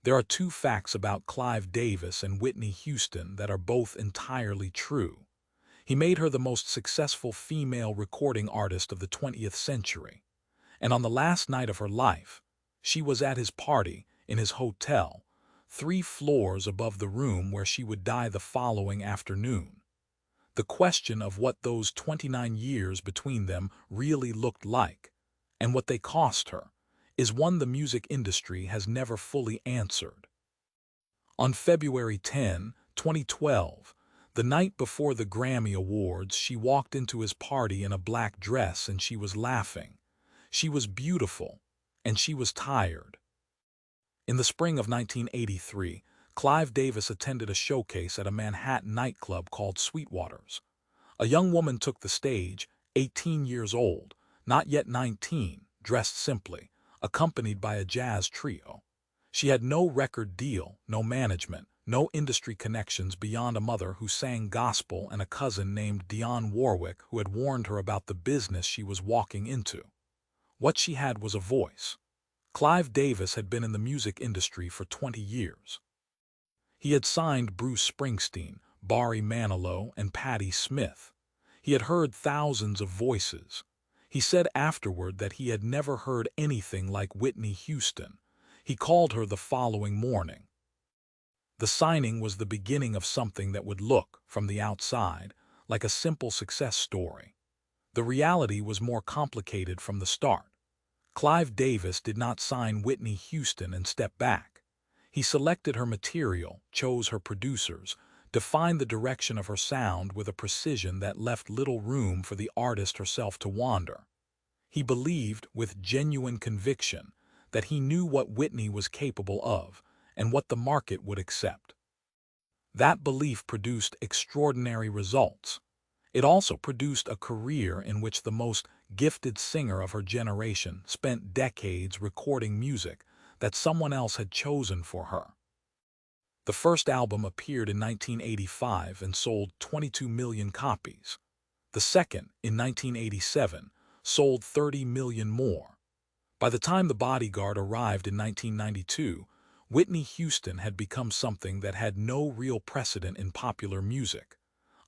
There are two facts about Clive Davis and Whitney Houston that are both entirely true. He made her the most successful female recording artist of the 20th century. And on the last night of her life, she was at his party in his hotel, 3 floors above the room where she would die the following afternoon. The question of what those 29 years between them really looked like, and what they cost her, is one the music industry has never fully answered. On February 10, 2012, the night before the Grammy Awards, she walked into his party in a black dress and she was laughing. She was beautiful, and she was tired. In the spring of 1983, Clive Davis attended a showcase at a Manhattan nightclub called Sweetwater's. A young woman took the stage, 18 years old, not yet 19, dressed simply, accompanied by a jazz trio. She had no record deal, no management, no industry connections beyond a mother who sang gospel and a cousin named Dionne Warwick who had warned her about the business she was walking into. What she had was a voice. Clive Davis had been in the music industry for 20 years. He had signed Bruce Springsteen, Barry Manilow, and Patti Smith. He had heard thousands of voices. He said afterward that he had never heard anything like Whitney Houston. He called her the following morning. The signing was the beginning of something that would look, from the outside, like a simple success story. The reality was more complicated from the start. Clive Davis did not sign Whitney Houston and step back. He selected her material, chose her producers, defined the direction of her sound with a precision that left little room for the artist herself to wander. He believed, with genuine conviction, that he knew what Whitney was capable of and what the market would accept. That belief produced extraordinary results. It also produced a career in which the most gifted singer of her generation spent decades recording music that someone else had chosen for her. The first album appeared in 1985 and sold 22 million copies. The second, in 1987, sold 30 million more. By the time The Bodyguard arrived in 1992, Whitney Houston had become something that had no real precedent in popular music.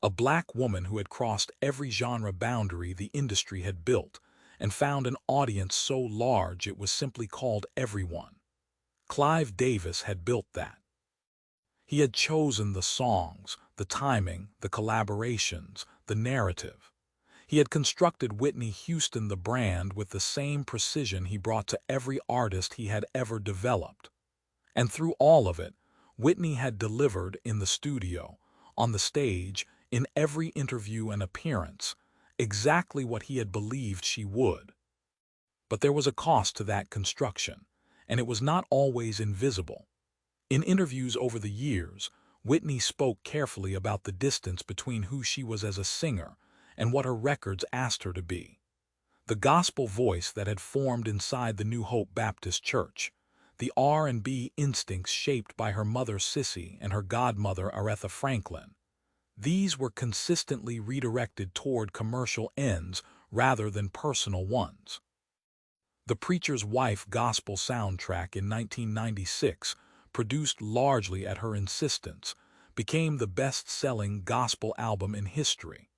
A black woman who had crossed every genre boundary the industry had built and found an audience so large it was simply called everyone. Clive Davis had built that. He had chosen the songs, the timing, the collaborations, the narrative. He had constructed Whitney Houston the brand with the same precision he brought to every artist he had ever developed. And through all of it, Whitney had delivered in the studio, on the stage, in every interview and appearance, exactly what he had believed she would. But there was a cost to that construction, and it was not always invisible. In interviews over the years, Whitney spoke carefully about the distance between who she was as a singer and what her records asked her to be. The gospel voice that had formed inside the New Hope Baptist Church, the R&B instincts shaped by her mother Cissy and her godmother Aretha Franklin, these were consistently redirected toward commercial ends rather than personal ones. The Preacher's Wife gospel soundtrack in 1996, produced largely at her insistence, became the best-selling gospel album in history.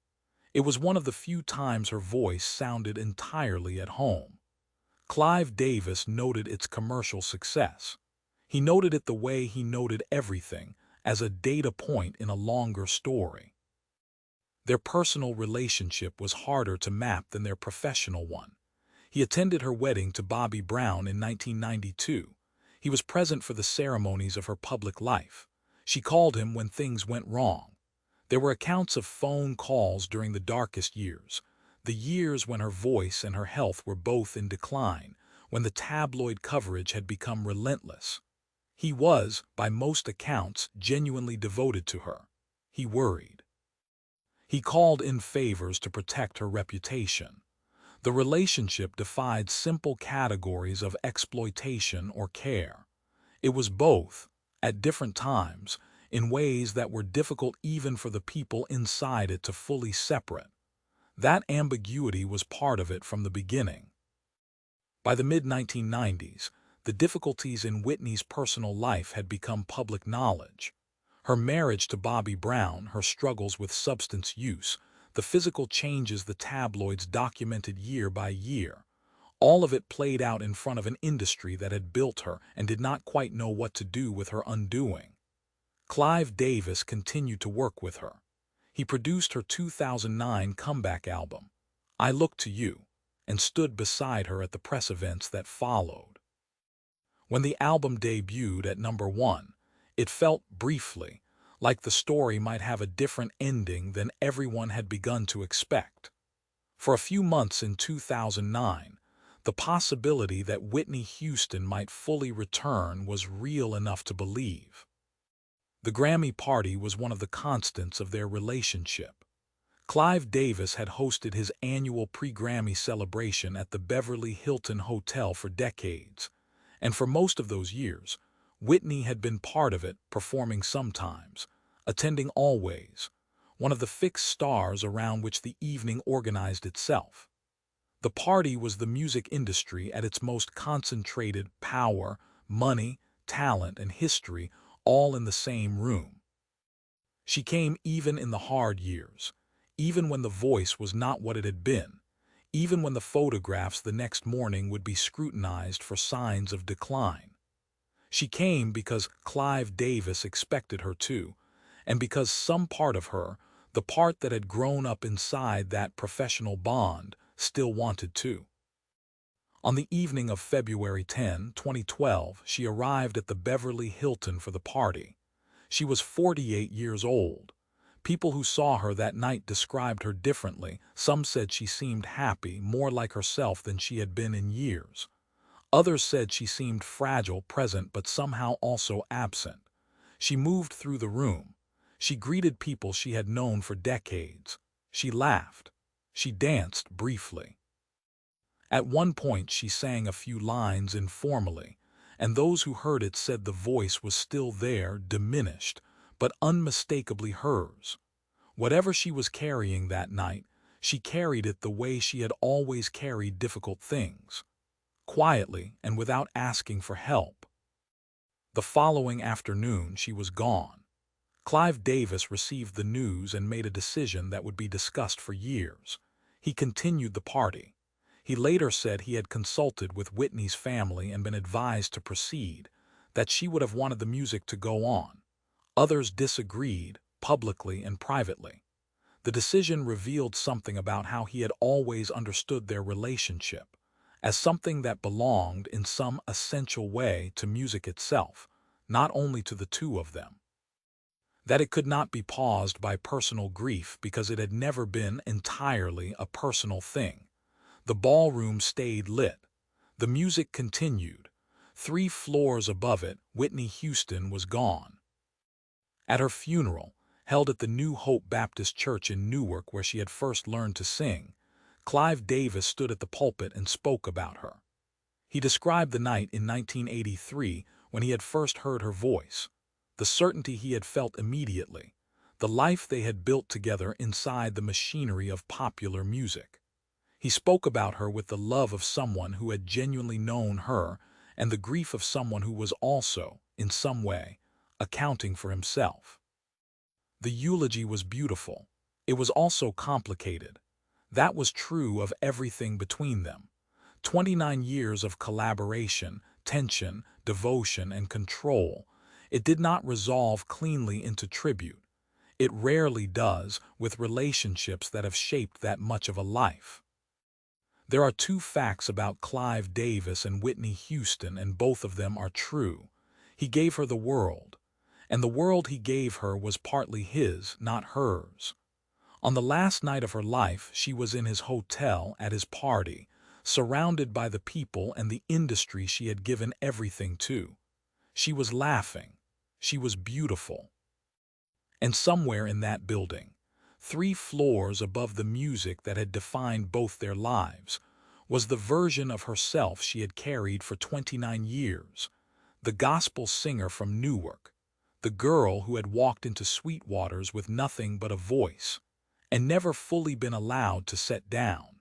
It was one of the few times her voice sounded entirely at home. Clive Davis noted its commercial success. He noted it the way he noted everything, as a data point in a longer story. Their personal relationship was harder to map than their professional one. He attended her wedding to Bobby Brown in 1992. He was present for the ceremonies of her public life. She called him when things went wrong. There were accounts of phone calls during the darkest years, the years when her voice and her health were both in decline, when the tabloid coverage had become relentless. He was, by most accounts, genuinely devoted to her. He worried. He called in favors to protect her reputation. The relationship defied simple categories of exploitation or care. It was both, at different times, in ways that were difficult even for the people inside it to fully separate. That ambiguity was part of it from the beginning. By the mid-1990s, The difficulties in Whitney's personal life had become public knowledge. Her marriage to Bobby Brown, her struggles with substance use, the physical changes the tabloids documented year by year. All of it played out in front of an industry that had built her and did not quite know what to do with her undoing. Clive Davis continued to work with her. He produced her 2009 comeback album, I Look to You, and stood beside her at the press events that followed. When the album debuted at #1, it felt, briefly, like the story might have a different ending than everyone had begun to expect. For a few months in 2009, the possibility that Whitney Houston might fully return was real enough to believe. The Grammy party was one of the constants of their relationship. Clive Davis had hosted his annual pre-Grammy celebration at the Beverly Hilton Hotel for decades, and for most of those years, Whitney had been part of it, performing sometimes, attending always, one of the fixed stars around which the evening organized itself. The party was the music industry at its most concentrated: power, money, talent, and history, all in the same room. She came even in the hard years, even when the voice was not what it had been, even when the photographs the next morning would be scrutinized for signs of decline. She came because Clive Davis expected her to, and because some part of her, the part that had grown up inside that professional bond, still wanted to. On the evening of February 10, 2012, she arrived at the Beverly Hilton for the party. She was 48 years old. People who saw her that night described her differently. Some said she seemed happy, more like herself than she had been in years. Others said she seemed fragile, present, but somehow also absent. She moved through the room. She greeted people she had known for decades. She laughed. She danced briefly. At one point she sang a few lines informally, and those who heard it said the voice was still there, diminished, but unmistakably hers. Whatever she was carrying that night, she carried it the way she had always carried difficult things, quietly and without asking for help. The following afternoon she was gone. Clive Davis received the news and made a decision that would be discussed for years. He continued the party. He later said he had consulted with Whitney's family and been advised to proceed, that she would have wanted the music to go on. Others disagreed, publicly and privately. The decision revealed something about how he had always understood their relationship, as something that belonged in some essential way to music itself, not only to the two of them. That it could not be paused by personal grief because it had never been entirely a personal thing. The ballroom stayed lit. The music continued. 3 floors above it, Whitney Houston was gone. At her funeral, held at the New Hope Baptist Church in Newark where she had first learned to sing, Clive Davis stood at the pulpit and spoke about her. He described the night in 1983 when he had first heard her voice, the certainty he had felt immediately, the life they had built together inside the machinery of popular music. He spoke about her with the love of someone who had genuinely known her and the grief of someone who was also, in some way, accounting for himself. The eulogy was beautiful. It was also complicated. That was true of everything between them. 29 years of collaboration, tension, devotion, and control. It did not resolve cleanly into tribute. It rarely does with relationships that have shaped that much of a life. There are 2 facts about Clive Davis and Whitney Houston, and both of them are true. He gave her the world, and the world he gave her was partly his, not hers. On the last night of her life, she was in his hotel at his party, surrounded by the people and the industry she had given everything to. She was laughing. She was beautiful. And somewhere in that building, 3 floors above the music that had defined both their lives, was the version of herself she had carried for 29 years, the gospel singer from Newark, the girl who had walked into Sweetwater's with nothing but a voice, and never fully been allowed to set down.